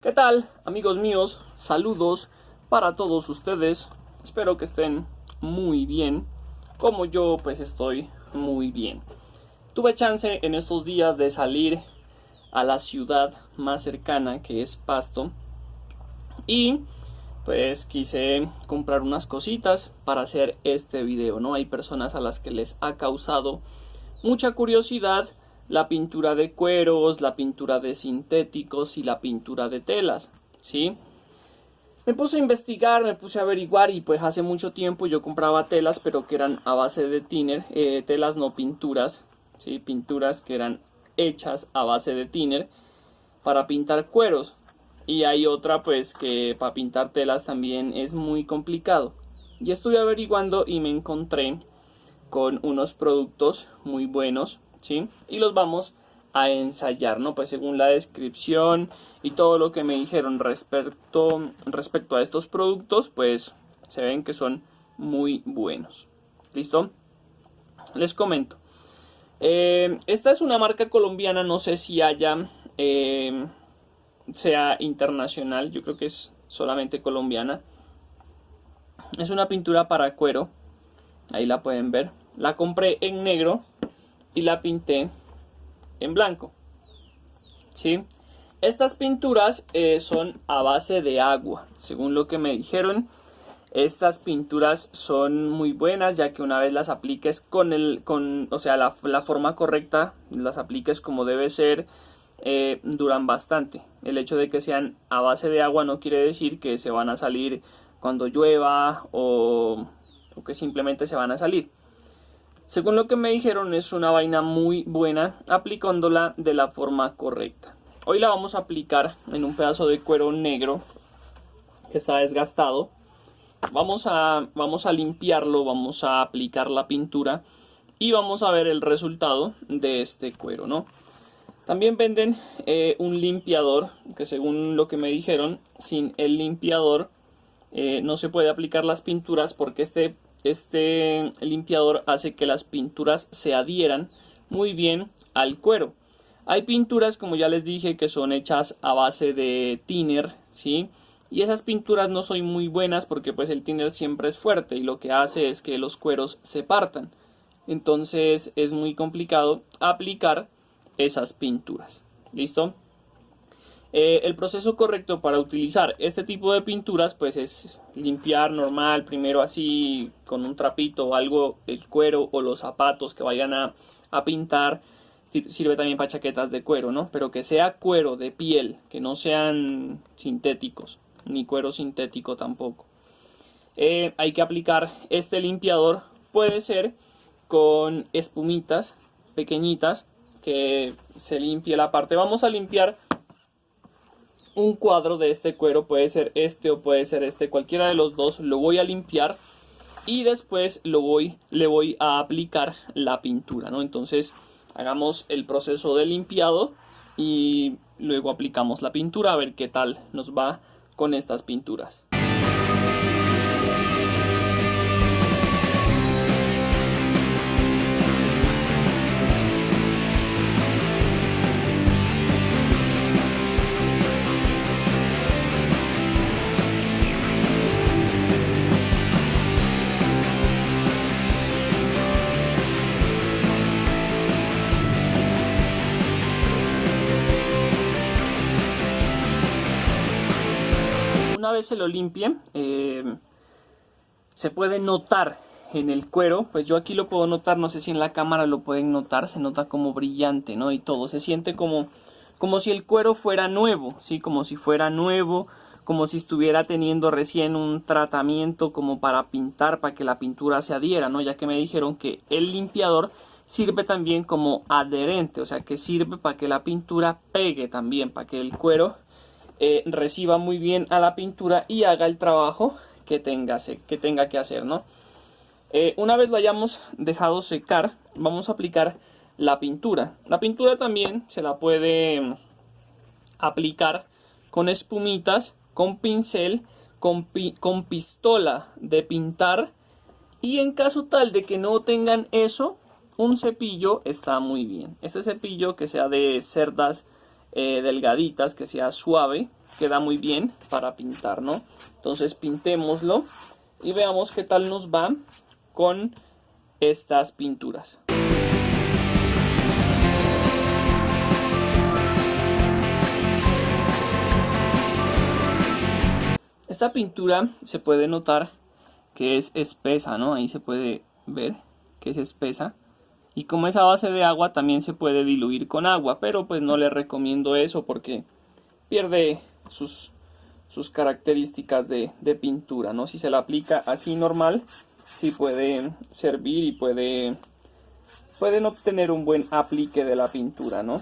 ¿Qué tal, amigos míos? Saludos para todos ustedes. Espero que estén muy bien. Como yo, pues estoy muy bien. Tuve chance en estos días de salir a la ciudad más cercana, que es Pasto, y pues quise comprar unas cositas para hacer este video, ¿no? Hay personas a las que les ha causado mucha curiosidad la pintura de cueros, la pintura de sintéticos y la pintura de telas, ¿sí? Me puse a investigar, me puse a averiguar y pues hace mucho tiempo yo compraba telas pero que eran a base de thinner, telas no pinturas, ¿sí? Pinturas que eran hechas a base de thinner para pintar cueros. Y hay otra pues que para pintar telas también es muy complicado. Y estuve averiguando y me encontré con unos productos muy buenos, ¿sí? Y los vamos a ensayar, ¿no? Pues según la descripción y todo lo que me dijeron respecto a estos productos, pues se ven que son muy buenos. ¿Listo? Les comento. Esta es una marca colombiana, no sé si sea internacional, yo creo que es solamente colombiana. Es una pintura para cuero, ahí la pueden ver. La compré en negro y la pinté en blanco, ¿sí? Estas pinturas son a base de agua, según lo que me dijeron. Estas pinturas son muy buenas, ya que una vez las apliques o sea, la forma correcta, las apliques como debe ser, duran bastante. El hecho de que sean a base de agua no quiere decir que se van a salir cuando llueva o que simplemente se van a salir. Según lo que me dijeron, es una vaina muy buena aplicándola de la forma correcta. Hoy la vamos a aplicar en un pedazo de cuero negro que está desgastado. Vamos a limpiarlo, vamos a aplicar la pintura y vamos a ver el resultado de este cuero, ¿no? También venden un limpiador que, según lo que me dijeron, sin el limpiador no se puede aplicar las pinturas porque este limpiador hace que las pinturas se adhieran muy bien al cuero. Hay pinturas, como ya les dije, que son hechas a base de thinner, ¿sí? Y esas pinturas no son muy buenas porque pues el thinner siempre es fuerte y lo que hace es que los cueros se partan. Entonces es muy complicado aplicar esas pinturas. ¿Listo? El proceso correcto para utilizar este tipo de pinturas pues es limpiar normal, primero así con un trapito o algo el cuero o los zapatos que vayan a pintar. Sirve también para chaquetas de cuero, ¿no? Pero que sea cuero de piel, que no sean sintéticos, ni cuero sintético tampoco. Hay que aplicar este limpiador, puede ser con espumitas pequeñitas que se limpie la parte. Vamos a limpiar un cuadro de este cuero, puede ser este o puede ser este, cualquiera de los dos. Lo voy a limpiar y después le voy a aplicar la pintura, ¿no? Entonces hagamos el proceso de limpiado y luego aplicamos la pintura a ver qué tal nos va con estas pinturas. Una vez se lo limpie, se puede notar en el cuero, pues yo aquí lo puedo notar, no sé si en la cámara lo pueden notar, se nota como brillante, ¿no? Y todo, se siente como si el cuero fuera nuevo, ¿sí? Como si fuera nuevo, como si estuviera teniendo recién un tratamiento como para pintar, para que la pintura se adhiera, ¿no? Ya que me dijeron que el limpiador sirve también como adherente, o sea que sirve para que la pintura pegue también, para que el cuero reciba muy bien a la pintura y haga el trabajo que tenga que hacer, ¿no? Una vez lo hayamos dejado secar, vamos a aplicar la pintura. La pintura también se la puede aplicar con espumitas, con pincel, con pistola de pintar, y en caso tal de que no tengan eso, un cepillo está muy bien. Este cepillo que sea de cerdas delgaditas, que sea suave, queda muy bien para pintar, ¿no? Entonces pintémoslo y veamos qué tal nos va con estas pinturas. Esta pintura se puede notar que es espesa, ¿no? Ahí se puede ver que es espesa. Y como es a base de agua, también se puede diluir con agua, pero pues no le recomiendo eso porque pierde sus características de pintura, ¿no? Si se la aplica así normal, sí puede servir y pueden obtener un buen aplique de la pintura, ¿no?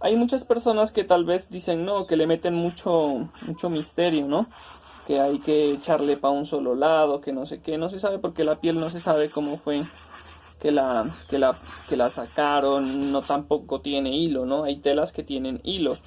Hay muchas personas que tal vez dicen, no, que le meten mucho misterio, ¿no? Que hay que echarle para un solo lado, que no sé qué, no se sabe porque la piel no se sabe cómo fue que la sacaron, no tampoco tiene hilo, ¿no? Hay telas que tienen hilo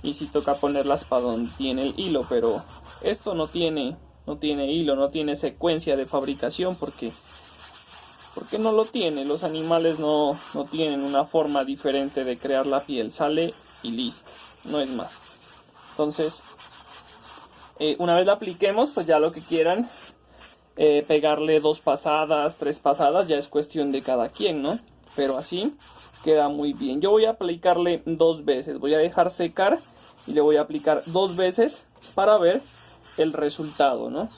y si toca ponerlas para donde tiene el hilo, pero esto no tiene hilo, no tiene secuencia de fabricación porque no lo tiene. Los animales no tienen una forma diferente de crear la piel, sale y listo, no es más. Entonces, una vez la apliquemos, pues ya lo que quieran, pegarle 2 pasadas, 3 pasadas, ya es cuestión de cada quien, ¿no? Pero así queda muy bien. Yo voy a aplicarle 2 veces, voy a dejar secar y le voy a aplicar 2 veces para ver el resultado, ¿no?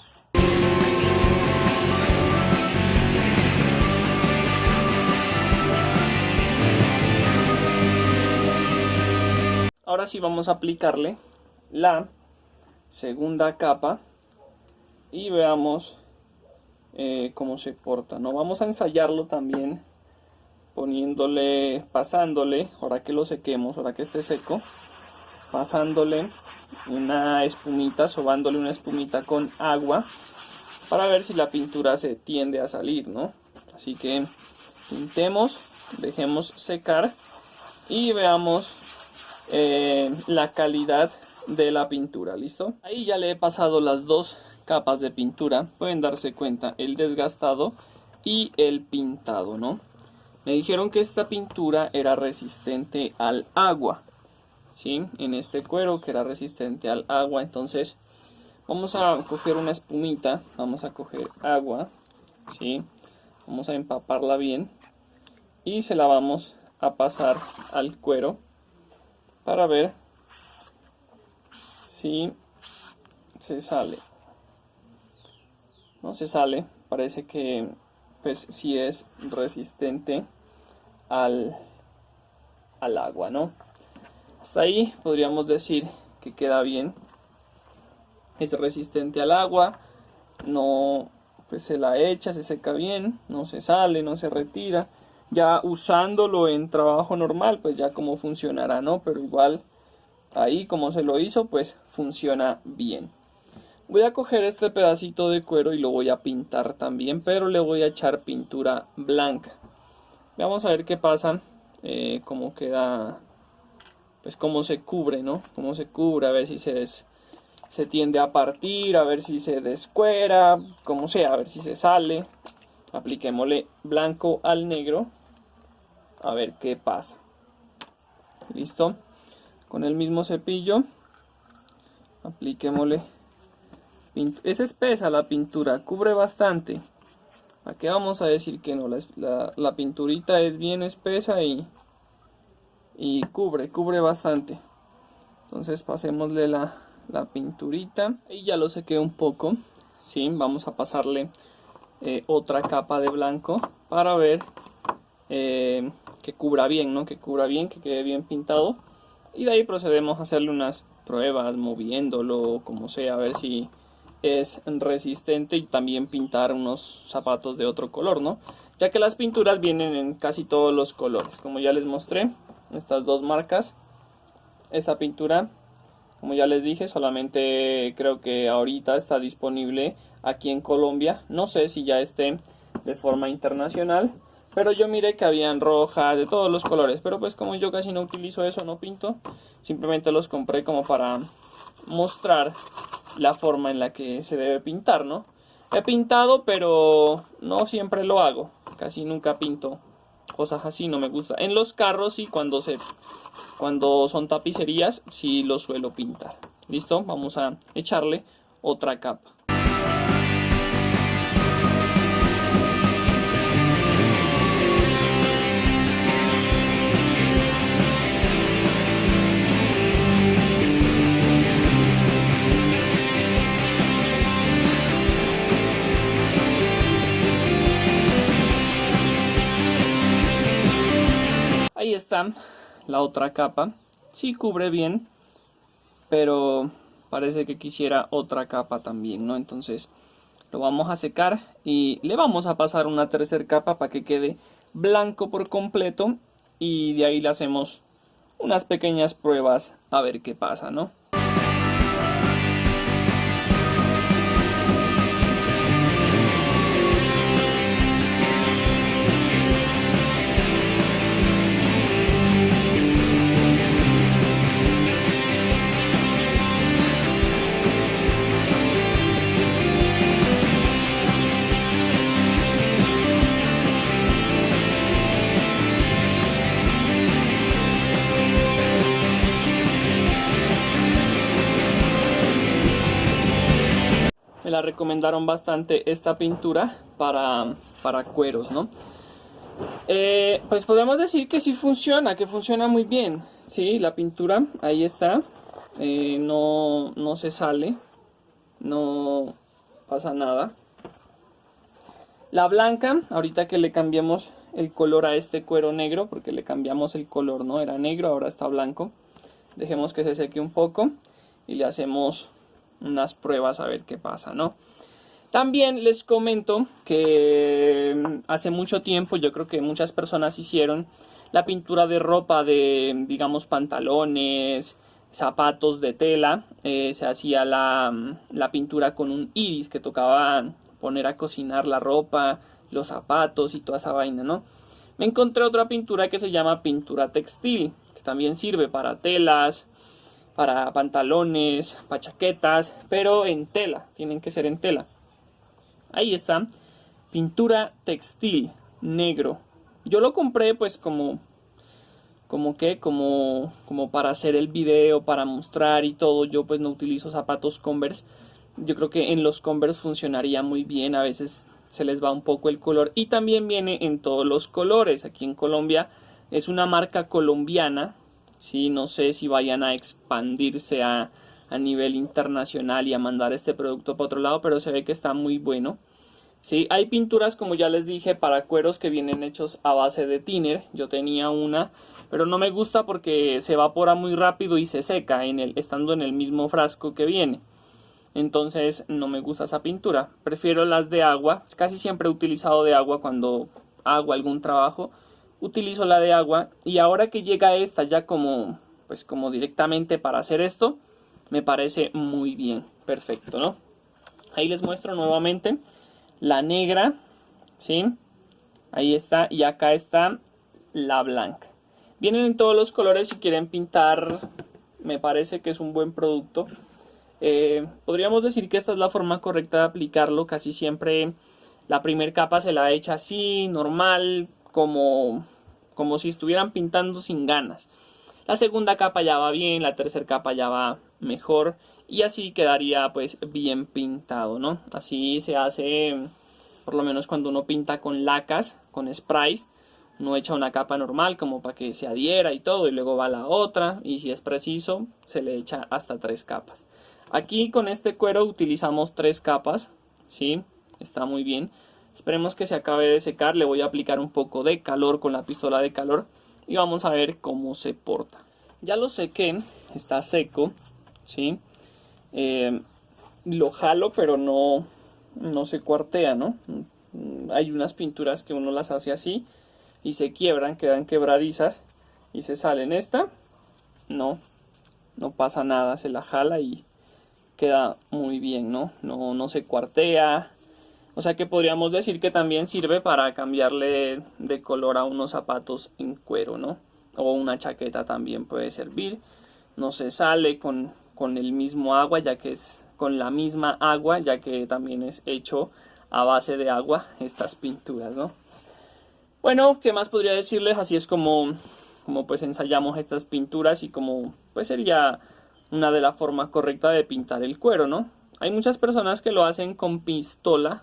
Ahora sí vamos a aplicarle la segunda capa y veamos cómo se porta, ¿no? Vamos a ensayarlo también pasándole, ahora que lo sequemos, ahora que esté seco, pasándole una espumita, sobándole una espumita con agua para ver si la pintura se tiende a salir, ¿no? Así que pintemos, dejemos secar y veamos la calidad de la pintura. ¿Listo? Ahí ya le he pasado las 2 capas de pintura, pueden darse cuenta el desgastado y el pintado, ¿no? Me dijeron que esta pintura era resistente al agua, ¿sí? En este cuero que era resistente al agua. Entonces vamos a coger una espumita, vamos a coger agua, ¿sí? Vamos a empaparla bien y se la vamos a pasar al cuero para ver si se sale. No se sale, parece que pues sí es resistente al agua, ¿no? Hasta ahí podríamos decir que queda bien. Es resistente al agua, no, pues se la echa, se seca bien, no se sale, no se retira. Ya usándolo en trabajo normal, pues ya cómo funcionará, ¿no? Pero igual ahí como se lo hizo, pues funciona bien. Voy a coger este pedacito de cuero y lo voy a pintar también, pero le voy a echar pintura blanca. Vamos a ver qué pasa, cómo queda, pues cómo se cubre, ¿no? Cómo se cubre, a ver si se tiende a partir, a ver si se descuera, como sea, a ver si se sale. Apliquémosle blanco al negro, a ver qué pasa. Listo. Con el mismo cepillo, apliquémosle. Es espesa la pintura, cubre bastante. ¿A qué vamos a decir que no? La pinturita es bien espesa y cubre bastante. Entonces pasémosle la pinturita y ya lo sequé un poco. ¿Sí? Vamos a pasarle otra capa de blanco para ver que cubra bien, ¿no? Que cubra bien, que quede bien pintado. Y de ahí procedemos a hacerle unas pruebas moviéndolo, como sea, a ver si es resistente, y también pintar unos zapatos de otro color, ¿no? Ya que las pinturas vienen en casi todos los colores, como ya les mostré, estas 2 marcas. Esta pintura, como ya les dije, solamente creo que ahorita está disponible aquí en Colombia. No sé si ya esté de forma internacional, pero yo miré que habían rojas, de todos los colores. Pero pues como yo casi no utilizo eso, no pinto, simplemente los compré como para mostrar la forma en la que se debe pintar, ¿no? He pintado, pero no siempre lo hago. Casi nunca pinto cosas así, no me gusta. En los carros sí, cuando se Cuando son tapicerías, sí lo suelo pintar. ¿Listo? Vamos a echarle otra capa. Ahí está la otra capa. Sí cubre bien, pero parece que quisiera otra capa también, ¿no? Entonces lo vamos a secar y le vamos a pasar una tercera capa para que quede blanco por completo. Y de ahí le hacemos unas pequeñas pruebas a ver qué pasa, ¿no? Me la recomendaron bastante esta pintura para cueros, ¿no? Pues podemos decir que sí funciona, que funciona muy bien. Sí, la pintura, ahí está. No se sale, no pasa nada. La blanca, ahorita que le cambiamos el color a este cuero negro, porque le cambiamos el color, ¿no? Era negro, ahora está blanco. Dejemos que se seque un poco y le hacemos unas pruebas a ver qué pasa, ¿no? También les comento que hace mucho tiempo, yo creo que muchas personas hicieron la pintura de ropa de, digamos, pantalones, zapatos de tela. Se hacía la pintura con un iris que tocaba poner a cocinar la ropa, los zapatos y toda esa vaina, ¿no? Me encontré otra pintura que se llama pintura textil, que también sirve para telas, para pantalones, para chaquetas, pero en tela, tienen que ser en tela. Ahí está, pintura textil, negro. Yo lo compré pues como para hacer el video, para mostrar y todo. Yo pues no utilizo zapatos Converse. Yo creo que en los Converse funcionaría muy bien, a veces se les va un poco el color. Y también viene en todos los colores. Aquí en Colombia es una marca colombiana. Sí, no sé si vayan a expandirse a nivel internacional y a mandar este producto para otro lado, pero se ve que está muy bueno. Sí, hay pinturas, como ya les dije, para cueros que vienen hechos a base de thinner. Yo tenía una, pero no me gusta porque se evapora muy rápido y se seca estando en el mismo frasco que viene. Entonces no me gusta esa pintura. Prefiero las de agua. Casi siempre he utilizado de agua cuando hago algún trabajo. Utilizo la de agua y ahora que llega esta ya como directamente para hacer esto, me parece muy bien, perfecto, ¿no? Ahí les muestro nuevamente la negra, ¿sí? Ahí está, y acá está la blanca. Vienen en todos los colores. Si quieren pintar, me parece que es un buen producto. Podríamos decir que esta es la forma correcta de aplicarlo. Casi siempre la primera capa se la echa así, normal, como si estuvieran pintando sin ganas. La segunda capa ya va bien, la tercera capa ya va mejor y así quedaría pues bien pintado, ¿no? Así se hace, por lo menos cuando uno pinta con lacas, con sprays. Uno echa una capa normal como para que se adhiera y todo, y luego va la otra, y si es preciso se le echa hasta 3 capas. Aquí con este cuero utilizamos 3 capas, ¿sí? Está muy bien. Esperemos que se acabe de secar. Le voy a aplicar un poco de calor con la pistola de calor y vamos a ver cómo se porta. Ya lo sequé, está seco, ¿sí? Lo jalo, pero no se cuartea, ¿no? Hay unas pinturas que uno las hace así y se quiebran, quedan quebradizas y se salen. Esta no pasa nada, se la jala y queda muy bien, ¿no? No se cuartea. O sea que podríamos decir que también sirve para cambiarle de color a unos zapatos en cuero, ¿no? O una chaqueta también puede servir. No se sale con el mismo agua, ya que es con la misma agua, ya que también es hecho a base de agua estas pinturas, ¿no? Bueno, ¿qué más podría decirles? Así es como como pues ensayamos estas pinturas y como pues sería una de las formas correctas de pintar el cuero, ¿no? Hay muchas personas que lo hacen con pistola,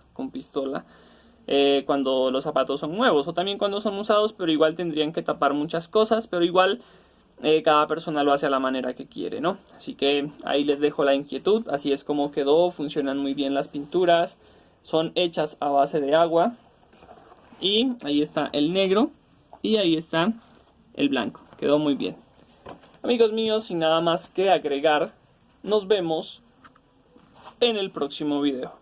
cuando los zapatos son nuevos o también cuando son usados, pero igual tendrían que tapar muchas cosas, pero igual cada persona lo hace a la manera que quiere, ¿no? Así que ahí les dejo la inquietud, así es como quedó, funcionan muy bien las pinturas, son hechas a base de agua y ahí está el negro y ahí está el blanco, quedó muy bien. Amigos míos, sin nada más que agregar, nos vemos en el próximo video.